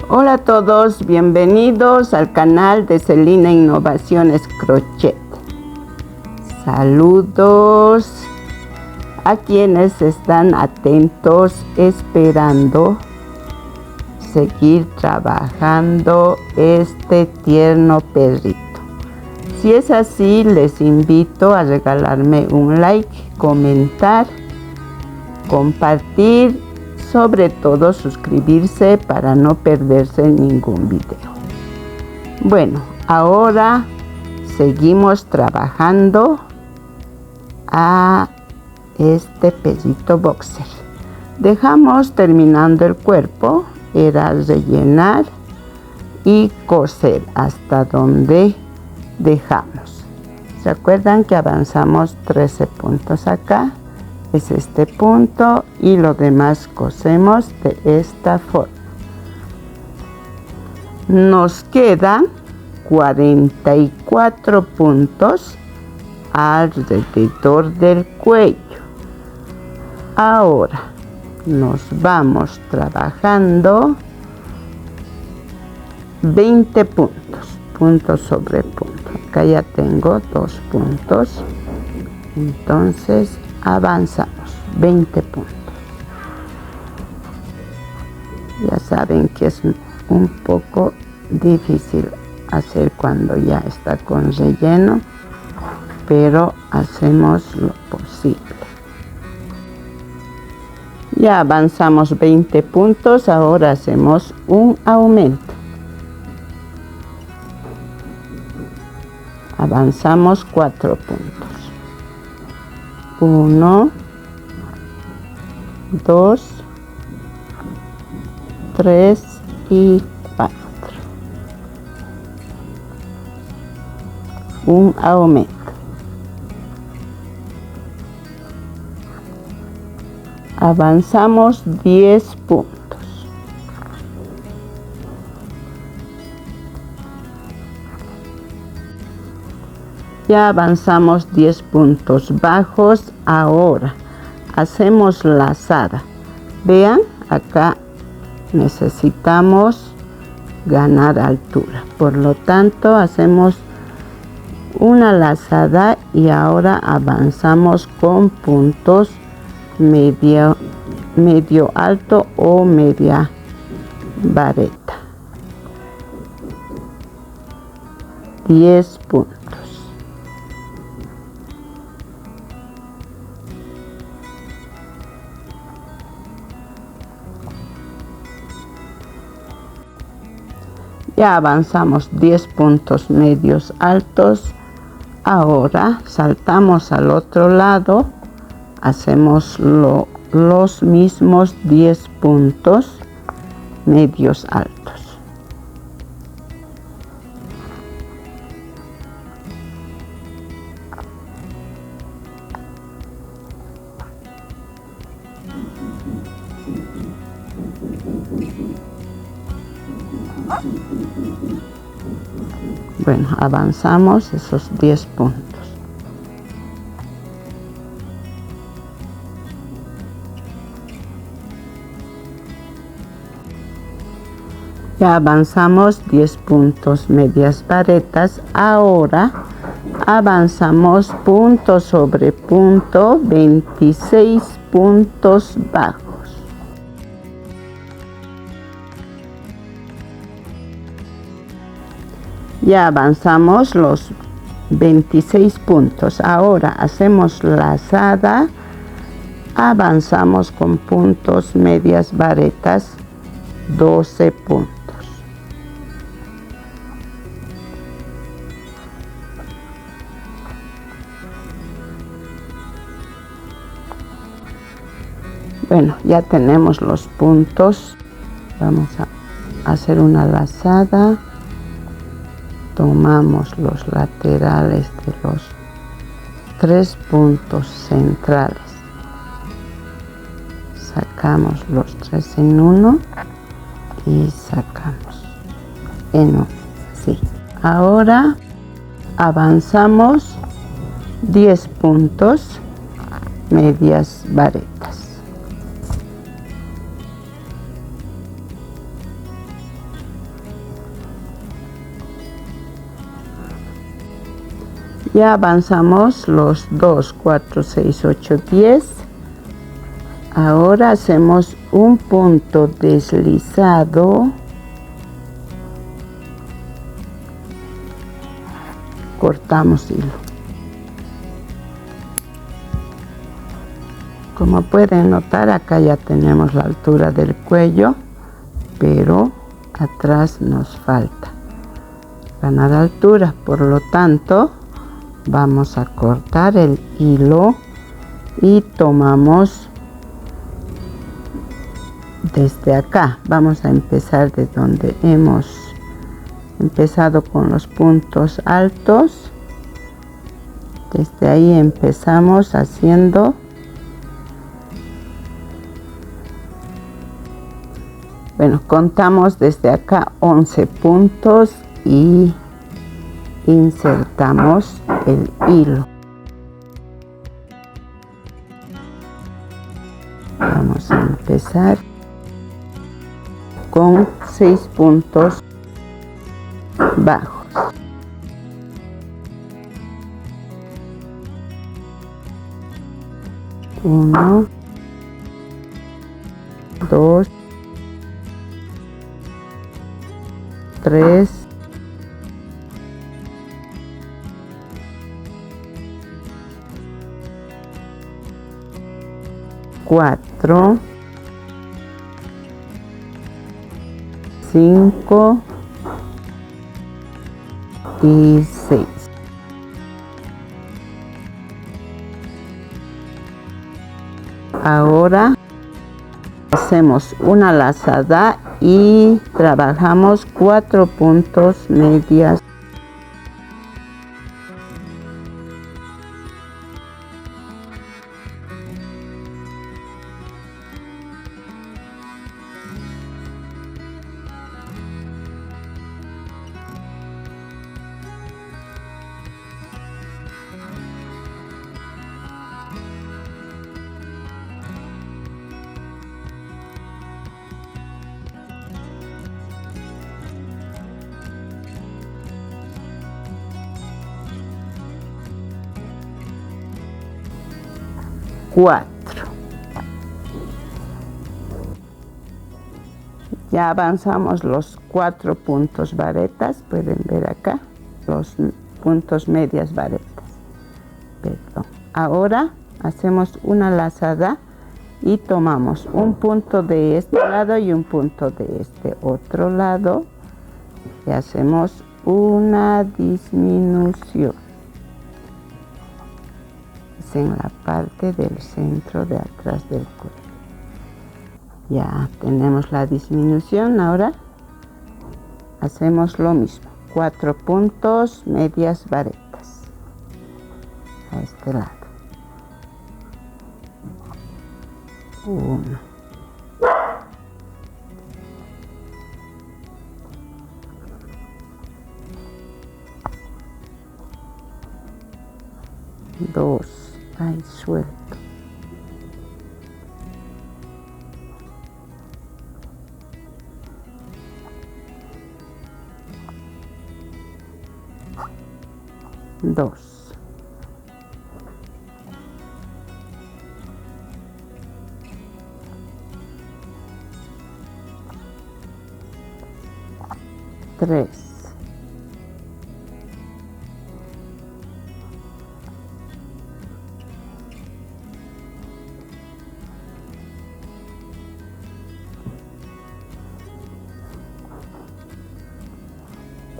Hola a todos, bienvenidos al canal de Celina Innovaciones Crochet. Saludos a quienes están atentos esperando seguir trabajando este tierno perrito. Si es así, les invito a regalarme un like, comentar, compartir, sobre todo suscribirse para no perderse ningún video. Bueno, ahora seguimos trabajando a este perrito boxer. Dejamos terminando el cuerpo, era rellenar y coser hasta donde dejamos. ¿Se acuerdan que avanzamos 13 puntos acá? Es este punto y lo demás cosemos de esta forma. Nos quedan 44 puntos alrededor del cuello. Ahora nos vamos trabajando 20 puntos, punto sobre punto. Acá ya tengo 2 puntos, entonces avanzamos 20 puntos. Ya saben que es un poco difícil hacer cuando ya está con relleno, pero hacemos lo posible. Ya avanzamos 20 puntos, ahora hacemos un aumento. Avanzamos 4 puntos. 1, 2, 3 y 4. Un aumento. Avanzamos 10 puntos. Ya avanzamos 10 puntos bajos. Ahora hacemos lazada. Vean, acá necesitamos ganar altura. Por lo tanto, hacemos una lazada y ahora avanzamos con puntos medio alto o media vareta. 10 puntos. Ya avanzamos 10 puntos medios altos. Ahora saltamos al otro lado, hacemos los mismos 10 puntos medios altos. Bueno, avanzamos esos 10 puntos. Ya avanzamos 10 puntos medias varetas. Ahora avanzamos punto sobre punto, 26 puntos bajos. Ya avanzamos los 26 puntos. Ahora hacemos lazada, avanzamos con puntos medias varetas, 12 puntos. Bueno, ya tenemos los puntos. Vamos a hacer una lazada. Tomamos los laterales de los 3 puntos centrales. Sacamos los 3 en uno y sacamos en uno. Sí. Ahora avanzamos 10 puntos medias varetas. Ya avanzamos los 2, 4, 6, 8, 10. Ahora hacemos un punto deslizado, cortamos hilo. Como pueden notar, acá ya tenemos la altura del cuello, pero atrás nos falta ganar altura, por lo tanto vamos a cortar el hilo y tomamos desde acá. Vamos a empezar de donde hemos empezado con los puntos altos. Desde ahí empezamos haciendo contamos desde acá 11 puntos y insertamos el hilo. Vamos a empezar con 6 puntos bajos. Uno, dos, tres, cuatro, 5 y 6. Ahora hacemos una lazada y trabajamos 4 puntos medias. Ya avanzamos los 4 puntos varetas, pueden ver acá los puntos medias varetas. Perdón. Ahora hacemos una lazada y tomamos un punto de este lado y un punto de este otro lado y hacemos una disminución. Es en la parte del centro de atrás del cuello. Ya tenemos la disminución. Ahora hacemos lo mismo, 4 puntos medias varetas a este lado. 1, 2, ahí suelto. 2, 3,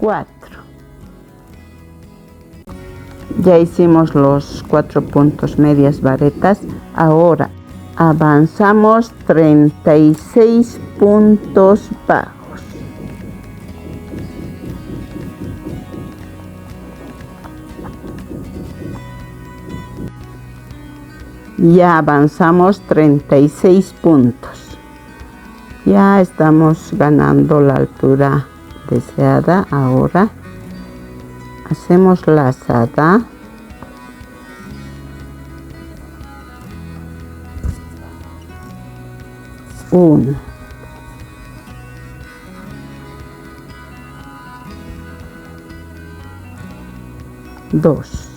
4. Ya hicimos los 4 puntos medias varetas. Ahora avanzamos 36 puntos bajos. Ya avanzamos 36 puntos. Ya estamos ganando la altura deseada. Ahora hacemos lazada. Uno, 2,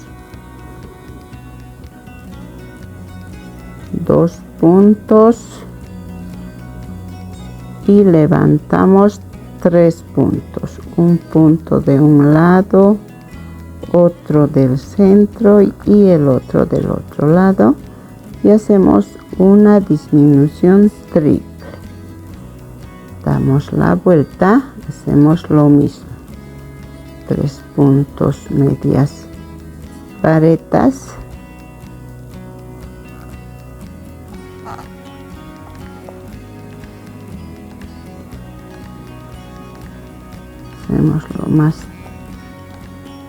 2 puntos y levantamos 3 puntos, un punto de un lado, otro del centro y el otro del otro lado, y hacemos una disminución triple. Damos la vuelta, hacemos lo mismo, 3 puntos medias varetas, hacemos lo más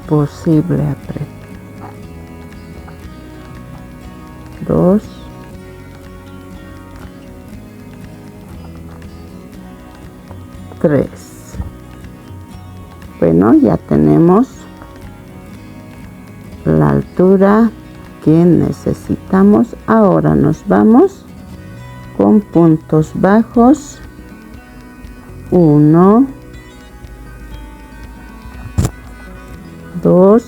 posible apretar. 2, 3. Bueno, ya tenemos la altura que necesitamos. Ahora nos vamos con puntos bajos. 1, 2,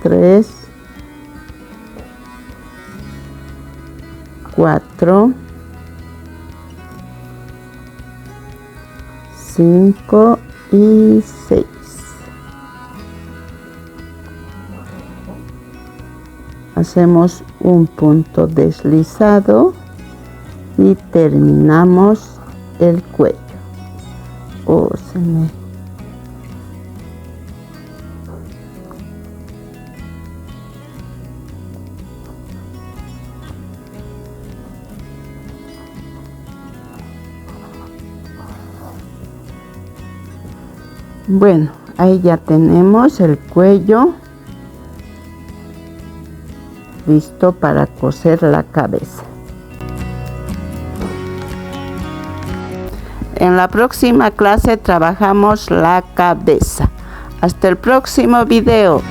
3, 4, 5 y 6. Hacemos un punto deslizado y terminamos el cuello. Bueno, ahí ya tenemos el cuello listo para coser la cabeza. En la próxima clase trabajamos la cabeza. Hasta el próximo video.